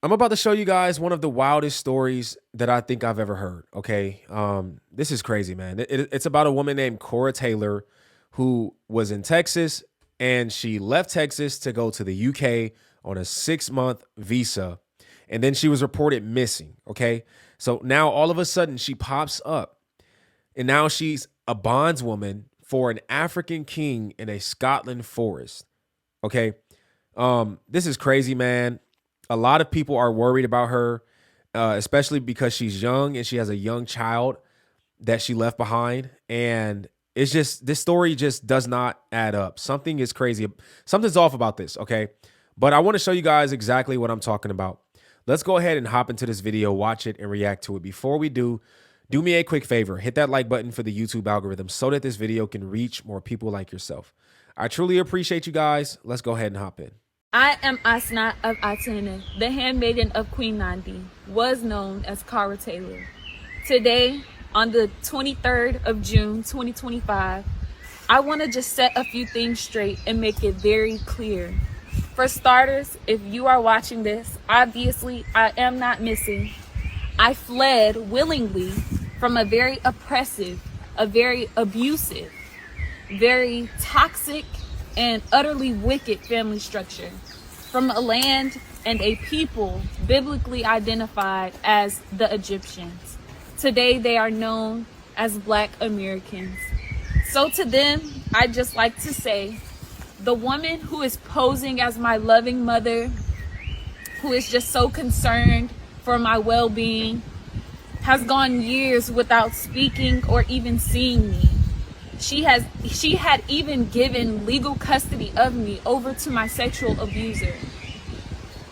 I'm about to show you guys one of the wildest stories that I think I've ever heard. Okay. This is crazy, man. It's about a woman named Kaura Taylor who was in Texas, and she left Texas to go to the UK on a 6-month visa. And then she was reported missing. Okay. So now all of a sudden she pops up, and now she's a bondswoman for an African king in a Scotland forest. Okay. This is crazy, man. A lot of people are worried about her, especially because she's young and she has a young child that she left behind. And it's just, this story just does not add up. Something is crazy. Something's off about this. Okay. But I want to show you guys exactly what I'm talking about. Let's go ahead and hop into this video, watch it, and react to it. Before we do me a quick favor. Hit that like button for the YouTube algorithm so that this video can reach more people like yourself. I truly appreciate you guys. Let's go ahead and hop in. I am Asna of Atene, the handmaiden of Queen Nandi, was known as Kaura Taylor. Today, on the 23rd of June, 2025, I want to just set a few things straight and make it very clear. For starters, if you are watching this, obviously I am not missing. I fled willingly from a very oppressive, a very abusive, very toxic, and utterly wicked family structure from a land and a people biblically identified as the Egyptians. Today they are known as Black Americans. So to them, I just like to say, the woman who is posing as my loving mother, who is just so concerned for my well-being, has gone years without speaking or even seeing me. She had even given legal custody of me over to my sexual abuser.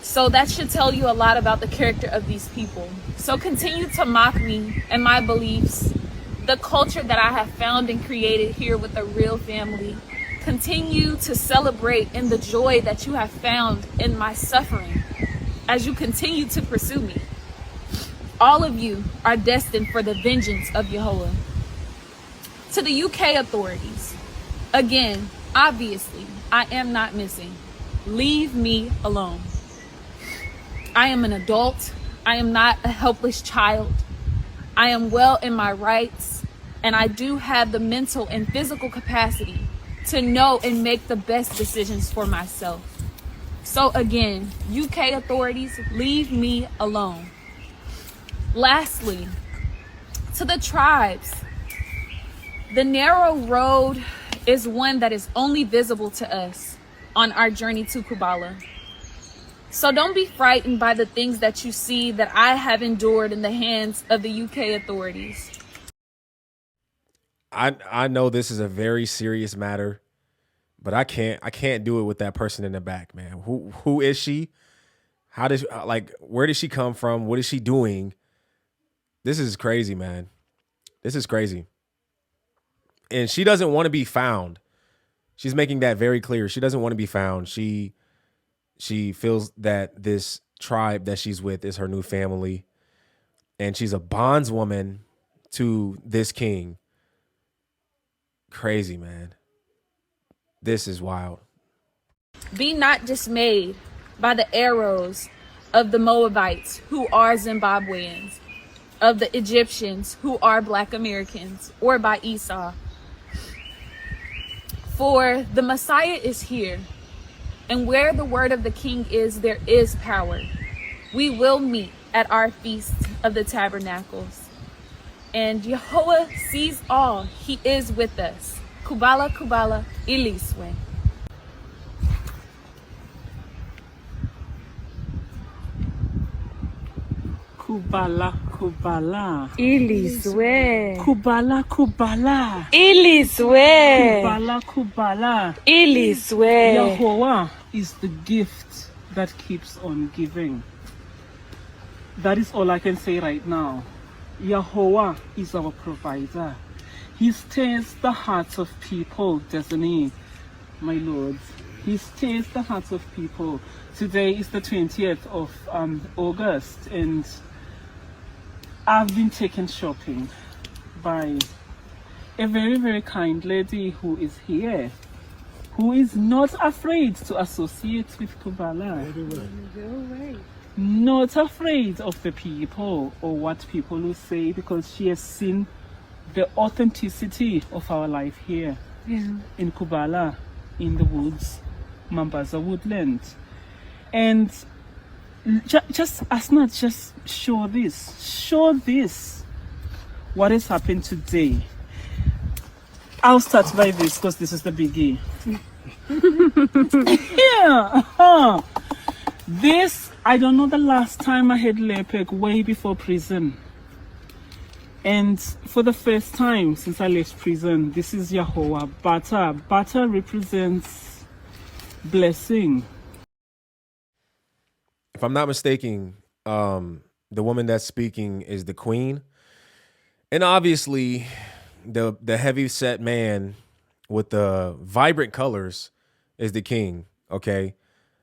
So that should tell you a lot about the character of these people. So continue to mock me and my beliefs, the culture that I have found and created here with a real family. Continue to celebrate in the joy that you have found in my suffering as you continue to pursue me. All of you are destined for the vengeance of Yahweh. To the UK authorities, again, obviously, I am not missing. Leave me alone. I am an adult. I am not a helpless child. I am well in my rights, and I do have the mental and physical capacity to know and make the best decisions for myself. So again, UK authorities, leave me alone. Lastly, to the tribes, the narrow road is one that is only visible to us on our journey to Kubala. So don't be frightened by the things that you see that I have endured in the hands of the UK authorities. I know this is a very serious matter, but I can't do it with that person in the back, man. Who is she? How does, like, where did she come from? What is she doing? This is crazy, man. This is crazy. And she doesn't want to be found. She's making that very clear. She doesn't want to be found. She feels that this tribe that she's with is her new family. And she's a bondswoman to this king. Crazy, man. This is wild. Be not dismayed by the arrows of the Moabites, who are Zimbabweans, of the Egyptians, who are Black Americans, or by Esau. For the Messiah is here, and where the word of the king is, there is power. We will meet at our feast of the tabernacles. And Yahweh sees all. He is with us. Kubala, Kubala, Iliswe. Kubala, Kubala. Iliswe. Kubala, Kubala. Iliswe. Kubala, Kubala. Iliswe. Yahweh is the gift that keeps on giving. That is all I can say right now. Yahweh is our provider. He stirs the hearts of people, doesn't he, my lords? He stirs the hearts of people. Today is the 20th of August, and I've been taken shopping by a very, very kind lady who is here, who is not afraid to associate with Kubala. not afraid of the people or what people will say, because she has seen the authenticity of our life here in Kubala, in the woods, Mambaza woodland. And just Asna, just show this what has happened today. I'll start by this because this is the biggie. Yeah. This, I don't know the last time I had lepek, way before prison. And for the first time since I left prison, this is Yahweh. Butter. Butter represents blessing. If I'm not mistaken, the woman that's speaking is the queen. And obviously, the heavy set man with the vibrant colors is the king, okay?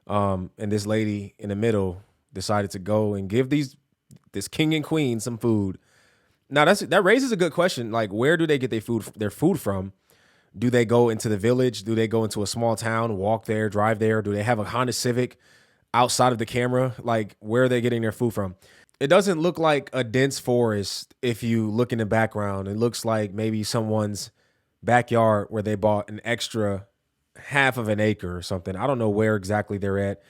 And this lady in the middle decided to go and give this king and queen some food. Now that raises a good question. Like, where do they get their food from? Do they go into the village? Do they go into a small town, walk there, drive there? Do they have a Honda Civic outside of the camera? Like, where are they getting their food from? It doesn't look like a dense forest. If you look in the background, it looks like maybe someone's backyard where they bought an extra half of an acre or something. I don't know where exactly they're at.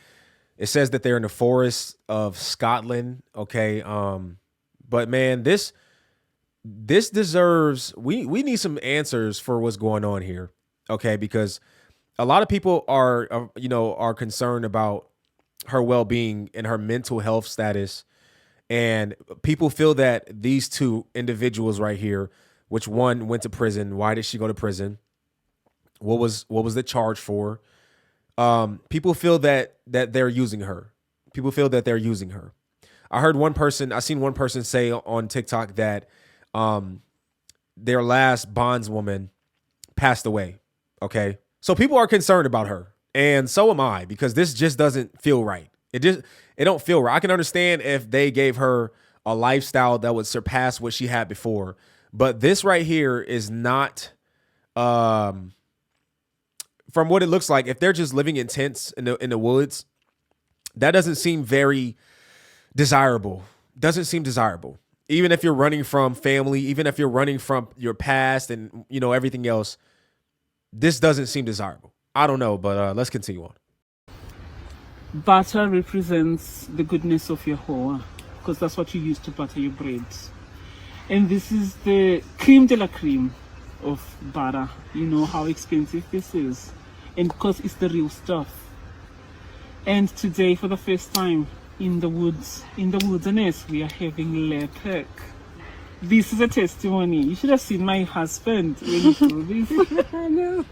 It says that they're in the forests of Scotland. Okay. But man, this deserves, we need some answers for what's going on here. Okay. Because a lot of people are concerned about her well-being and her mental health status. And people feel that these two individuals right here, which one went to prison. Why did she go to prison? What was the charge for? People feel that they're using her. People feel that they're using her. I seen one person say on TikTok that their last bondswoman passed away. Okay. So people are concerned about her. And so am I, because this just doesn't feel right. It don't feel right. I can understand if they gave her a lifestyle that would surpass what she had before. But this right here is not, from what it looks like, if they're just living in tents in the woods, that doesn't seem very desirable. Doesn't seem desirable. Even if you're running from family, even if you're running from your past and, everything else, this doesn't seem desirable. I don't know, but let's continue on. Butter represents the goodness of Yahweh, because that's what you use to butter your bread. And this is the creme de la creme of butter. You know how expensive this is. And because it's the real stuff. And today, for the first time in the wilderness, we are having lepek. This is a testimony. You should have seen my husband when he saw this. I know.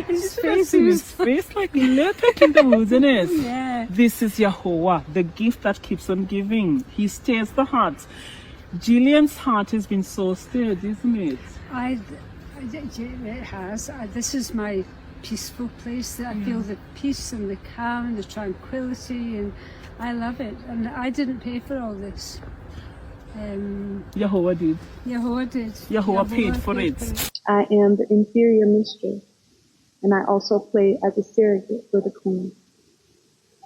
His face like lepek in the wilderness. Yeah. This is Yahweh, the gift that keeps on giving. He stirs the heart. Jillian's heart has been so stirred, isn't it? It has. This is my peaceful place. I feel the peace and the calm and the tranquility, and I love it. And I didn't pay for all this. Yahweh did. Yahweh did. Yahweh paid for it. I am the inferior mistress, and I also play as a surrogate for the queen.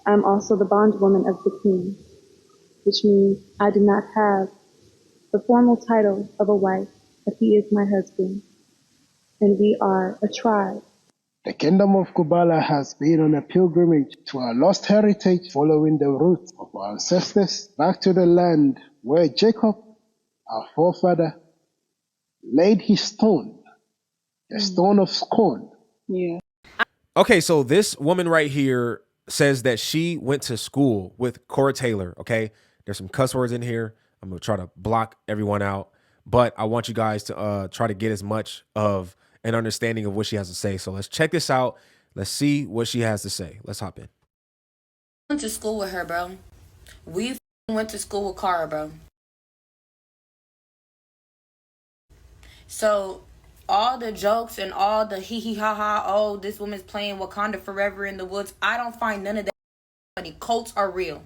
I'm also the bondwoman of the king, which means I do not have the formal title of a wife, but he is my husband, and we are a tribe. The kingdom of Kubala has been on a pilgrimage to our lost heritage, following the roots of our ancestors back to the land where Jacob, our forefather, laid his stone, the stone of scorn. Yeah. Okay, so this woman right here says that she went to school with Kaura Taylor, okay? There's some cuss words in here. I'm going to try to block everyone out, but I want you guys to try to get as much of an understanding of what she has to say. So let's check this out. Let's see what she has to say. Let's hop in. I went to school with her, bro. We went to school with Kora, bro. So all the jokes and all the hee hee ha ha, oh, this woman's playing Wakanda forever in the woods, I don't find none of that funny. Cults are real.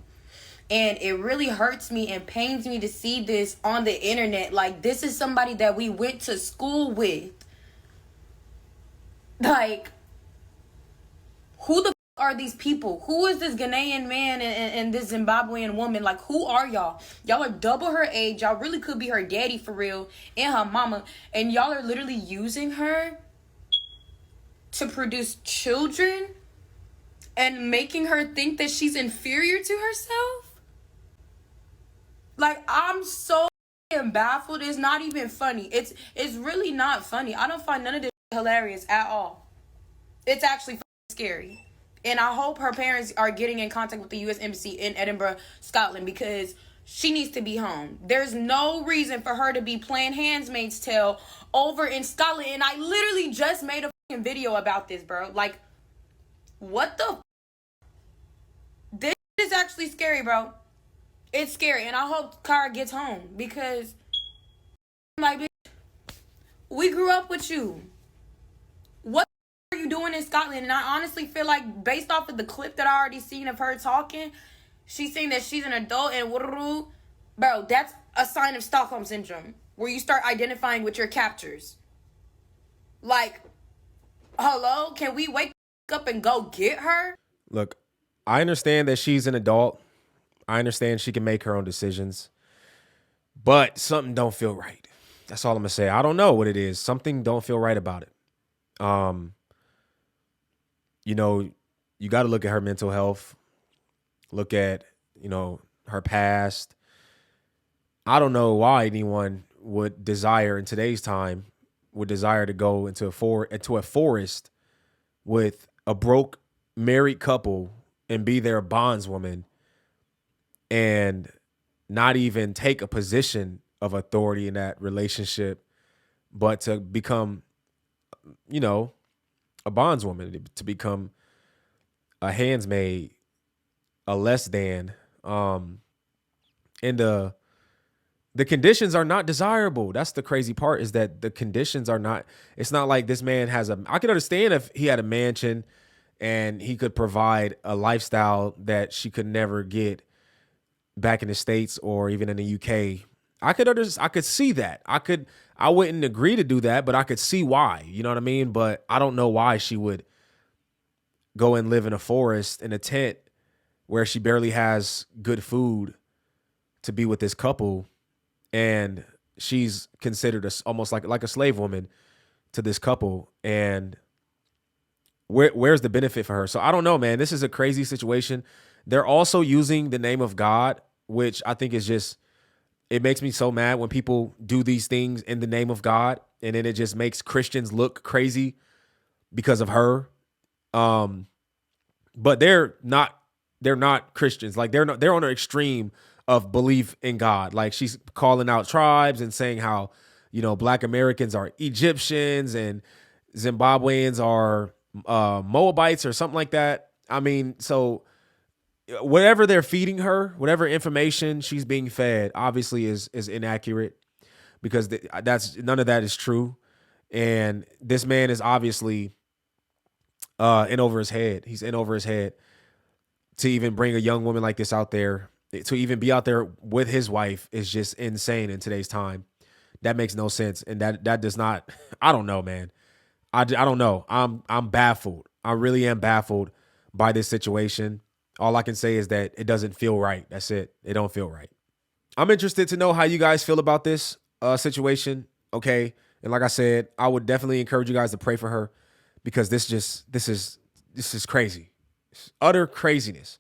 And it really hurts me and pains me to see this on the internet. Like, this is somebody that we went to school with. Like, who the are these people? Who is this Ghanaian man and this Zimbabwean woman? Like, who are y'all? Y'all are double her age. Y'all really could be her daddy for real and her mama. And y'all are literally using her to produce children and making her think that she's inferior to herself. Like, I'm so baffled. It's not even funny. It's really not funny. I don't find none of this hilarious at all. It's actually scary. And I hope her parents are getting in contact with the U.S. Embassy in Edinburgh, Scotland, because she needs to be home. There's no reason for her to be playing Handmaid's Tale over in Scotland. And I literally just made a fucking video about this, bro. Like, what the? This is actually scary, bro. It's scary. And I hope Kara gets home because, like, bitch, we grew up with you. What are you doing in Scotland? And I honestly feel like, based off of the clip that I already seen of her talking, she's saying that she's an adult and bro, that's a sign of Stockholm syndrome, where you start identifying with your captors. Like, hello, can we wake up and go get her? Look, I understand that she's an adult. I understand she can make her own decisions, but something don't feel right. That's all I'm gonna say. I don't know what it is. Something don't feel right about it. You know, you got to look at her mental health, look at, you know, her past. I don't know why anyone would desire in today's time would desire to go into a forest with a broke married couple and be their bondswoman and not even take a position of authority in that relationship, but to become, you know, a bondswoman, to become a handsmaid, a less than, and the conditions are not desirable. That's the crazy part, is that the conditions are not, it's not like this man has I could understand if he had a mansion and he could provide a lifestyle that she could never get back in the States or even in the UK. I could see that. I wouldn't agree to do that, but I could see why, you know what I mean? But I don't know why she would go and live in a forest in a tent where she barely has good food to be with this couple. And she's considered almost like a slave woman to this couple. And where's the benefit for her? So I don't know, man. This is a crazy situation. They're also using the name of God, which I think is just, it makes me so mad when people do these things in the name of God, and then it just makes Christians look crazy because of her. But they're not Christians. Like they're on an extreme of belief in God. Like she's calling out tribes and saying how, you know, Black Americans are Egyptians and Zimbabweans are Moabites or something like that. I mean, so whatever they're feeding her, whatever information she's being fed, obviously is inaccurate, because that's none of that is true. And this man is obviously in over his head. He's in over his head to even bring a young woman like this out there, to even be out there with his wife, is just insane in today's time. That makes no sense. And that does not, I don't know, man. I don't know. I'm baffled. I really am baffled by this situation. All I can say is that it doesn't feel right. That's it. It don't feel right. I'm interested to know how you guys feel about this situation. Okay. And like I said, I would definitely encourage you guys to pray for her, because this is crazy. It's utter craziness.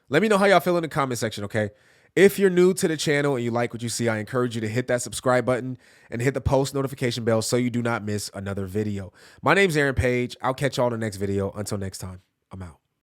Let me know how y'all feel in the comment section. Okay. If you're new to the channel and you like what you see, I encourage you to hit that subscribe button and hit the post notification bell so you do not miss another video. My name's Aaron Page. I'll catch y'all in the next video. Until next time, I'm out.